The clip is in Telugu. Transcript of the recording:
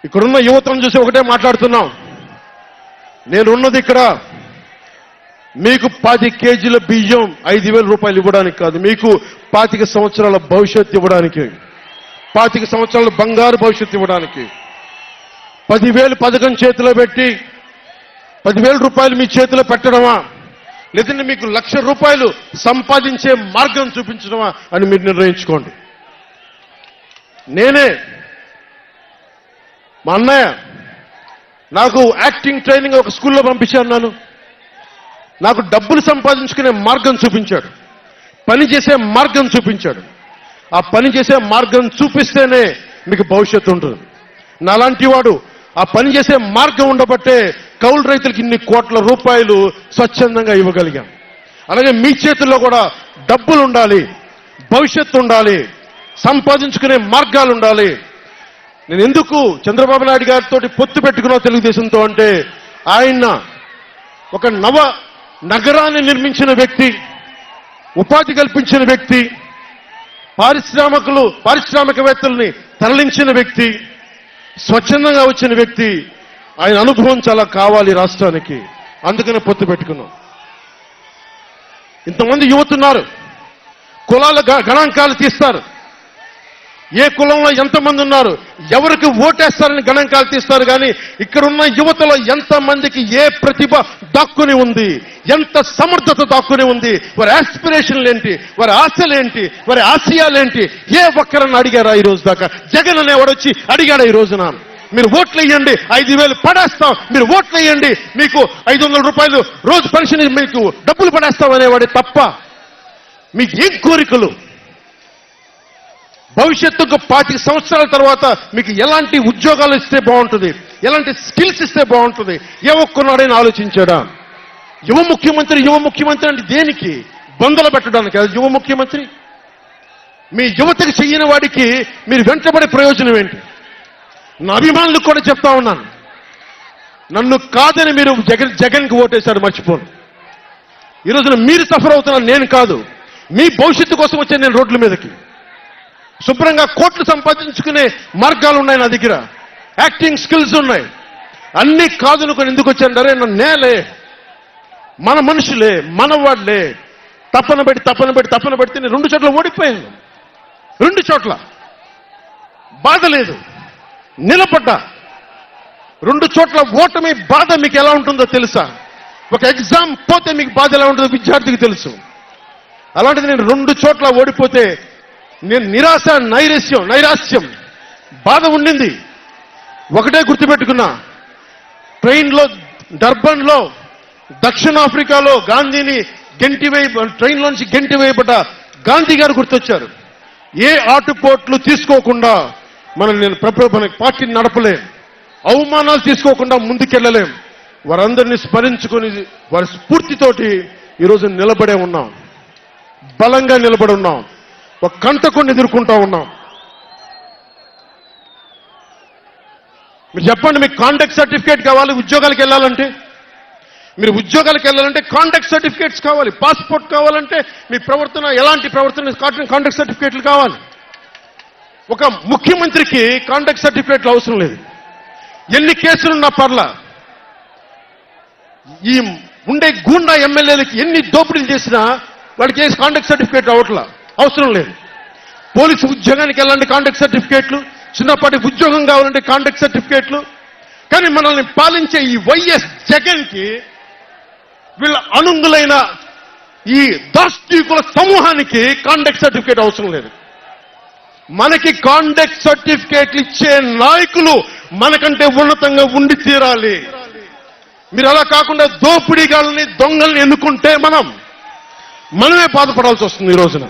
ఇక్కడున్న యువతను చూసి ఒకటే మాట్లాడుతున్నాం. నేనున్నది ఇక్కడ మీకు 10 కేజీల బియ్యం 5,000 రూపాయలు ఇవ్వడానికి కాదు, మీకు 25 సంవత్సరాల భవిష్యత్తు ఇవ్వడానికి, 25 సంవత్సరాల బంగారు భవిష్యత్తు ఇవ్వడానికి. 10,000 పథకం చేతిలో పెట్టి 10,000 రూపాయలు మీ చేతిలో పెట్టడమా, లేదంటే మీకు 1,00,000 రూపాయలు సంపాదించే మార్గం చూపించడమా అని మీరు నిర్ణయించుకోండి. నేనే మా అన్నయ్య నాకు యాక్టింగ్ ట్రైనింగ్ ఒక స్కూల్లో పంపించాను. నాకు డబ్బులు సంపాదించుకునే మార్గం చూపించాడు, పని చేసే మార్గం చూపించాడు. ఆ పని చేసే మార్గం చూపిస్తేనే మీకు భవిష్యత్తు ఉంటుంది. నాలాంటి వాడు ఆ పని చేసే మార్గం ఉండబట్టే కౌలు రైతులకు ఇన్ని కోట్ల రూపాయలు స్వచ్ఛందంగా ఇవ్వగలిగాం. అలాగే మీ చేతుల్లో కూడా డబ్బులు ఉండాలి, భవిష్యత్తు ఉండాలి, సంపాదించుకునే మార్గాలు ఉండాలి. నేను ఎందుకు చంద్రబాబు నాయుడు గారితో పొత్తు పెట్టుకున్నా తెలుగుదేశంతో అంటే, ఆయన ఒక నవ నగరాన్ని నిర్మించిన వ్యక్తి, ఉపాధి కల్పించిన వ్యక్తి, పారిశ్రామికవేత్తల్ని తరలించిన వ్యక్తి, స్వచ్ఛందంగా వచ్చిన వ్యక్తి. ఆయన అనుభవం చాలా కావాలి రాష్ట్రానికి, అందుకనే పొత్తు పెట్టుకున్నాం. ఇంతమంది యువతున్నారు, కులాల గణాంకాలు తీస్తారు. ఏ కులంలో ఎంతమంది ఉన్నారు, ఎవరికి ఓటేస్తారని గణాంకాలు తీస్తారు. కానీ ఇక్కడున్న యువతలో ఎంతమందికి ఏ ప్రతిభ దాక్కుని ఉంది, ఎంత సమర్థత దాక్కుని ఉంది, వారి ఆస్పిరేషన్లు ఏంటి, వారి ఆశలేంటి, వారి ఆశయాలేంటి, ఏ ఒక్కరన్నా అడిగారా ఈ రోజు దాకా? జగన్ అనేవాడు వచ్చి అడిగాడా ఈ రోజున? మీరు ఓట్లు వేయండి, 5,000 పడేస్తాం, మీరు ఓట్లు వేయండి, మీకు 500 రూపాయలు రోజు పెన్షన్, మీకు డబ్బులు పడేస్తాం అనేవాడే తప్ప మీకు ఏం కోరికలు? భవిష్యత్తుకు 25 సంవత్సరాల తర్వాత మీకు ఎలాంటి ఉద్యోగాలు ఇస్తే బాగుంటుంది, ఎలాంటి స్కిల్స్ ఇస్తే బాగుంటుంది, ఏ ఒక్కనాడైనా ఆలోచించాడా? యువ ముఖ్యమంత్రి అంటే దేనికి? బొందలు పెట్టడానికి యువ ముఖ్యమంత్రి? మీ యువతకి చెయ్యని వాడికి మీరు వెంటబడే ప్రయోజనం ఏంటి? నా అభిమానులకు కూడా చెప్తా ఉన్నాను, నన్ను కాదని మీరు జగన్కి ఓటేశారు, మర్చిపోను. ఈ రోజున మీరు సఫర్ అవుతున్నారు, నేను కాదు. మీ భవిష్యత్తు కోసం వచ్చే నేను రోడ్ల మీదకి శుభ్రంగా కోట్లు సంపాదించుకునే మార్గాలు ఉన్నాయి నా దగ్గర, యాక్టింగ్ స్కిల్స్ ఉన్నాయి. అన్ని కాదనుకొని ఎందుకు వచ్చారంటే, నన్ను నేలే, మన మనుషులే, మనవాళ్లే, తప్పన పెడితే నేను 2 చోట్ల ఓడిపోయాను. 2 చోట్ల బాధ లేదు, నిలబడ్డా. 2 చోట్ల ఓటమి బాధ మీకు ఎలా ఉంటుందో తెలుసా? ఒక ఎగ్జామ్ పోతే మీకు బాధ ఎలా ఉంటుందో విద్యార్థికి తెలుసు. అలాంటిది నేను 2 చోట్ల ఓడిపోతే నేను నిరాశ, నైరాశ్యం, బాధ ఉండింది. ఒకటే గుర్తుపెట్టుకున్నా, డర్బన్లో దక్షిణాఫ్రికాలో గాంధీని ట్రైన్లోంచి గెంటి వేయబడ్డ గాంధీ గారు గుర్తొచ్చారు. ఏ ఆటుపోట్లు తీసుకోకుండా మన పార్టీని నడపలేం, అవమానాలు తీసుకోకుండా ముందుకెళ్ళలేం. వారందరినీ స్మరించుకొని వారి స్ఫూర్తితోటి ఈరోజు నిలబడే ఉన్నాం, బలంగా నిలబడి ఉన్నాం, ఒక కంటకుని ఎదుర్కొంటా ఉన్నాం. మీరు చెప్పండి, మీకు కాంటాక్ట్ సర్టిఫికేట్ కావాలి ఉద్యోగాలకు వెళ్ళాలంటే? మీరు ఉద్యోగాలకు వెళ్ళాలంటే కాంటాక్ట్ సర్టిఫికేట్స్ కావాలి, పాస్పోర్ట్ కావాలంటే మీ ప్రవర్తన ఎలాంటి ప్రవర్తన కాంటాక్ట్ సర్టిఫికేట్లు కావాలి. ఒక ముఖ్యమంత్రికి కాంటాక్ట్ సర్టిఫికేట్లు అవసరం లేదు. ఎన్ని కేసులున్నా పర్లా, ఈ ఉండే గూండా ఎమ్మెల్యేలకి ఎన్ని దోపిడీలు చేసినా వాడికి కాంటాక్ట్ సర్టిఫికేట్ అవసరం లేదు. పోలీసు ఉద్యోగానికి వెళ్ళాలంటే కాంటాక్ట్ సర్టిఫికేట్లు, చిన్నపాటి ఉద్యోగం కావాలంటే కాంటాక్ట్ సర్టిఫికేట్లు. కానీ మనల్ని పాలించే ఈ వైఎస్ జగన్కి, వీళ్ళ అనుంగులైన ఈ దాష్టీకుల సమూహానికి కాంటాక్ట్ సర్టిఫికేట్ అవసరం లేదు. మనకి కాంటాక్ట్ సర్టిఫికేట్లు ఇచ్చే నాయకులు మనకంటే ఉన్నతంగా ఉండి తీరాలి. మీరు అలా కాకుండా దోపిడీగాళ్ళని, దొంగల్ని ఎన్నుకుంటే మనమే బాధపడాల్సి వస్తుంది ఈ రోజున.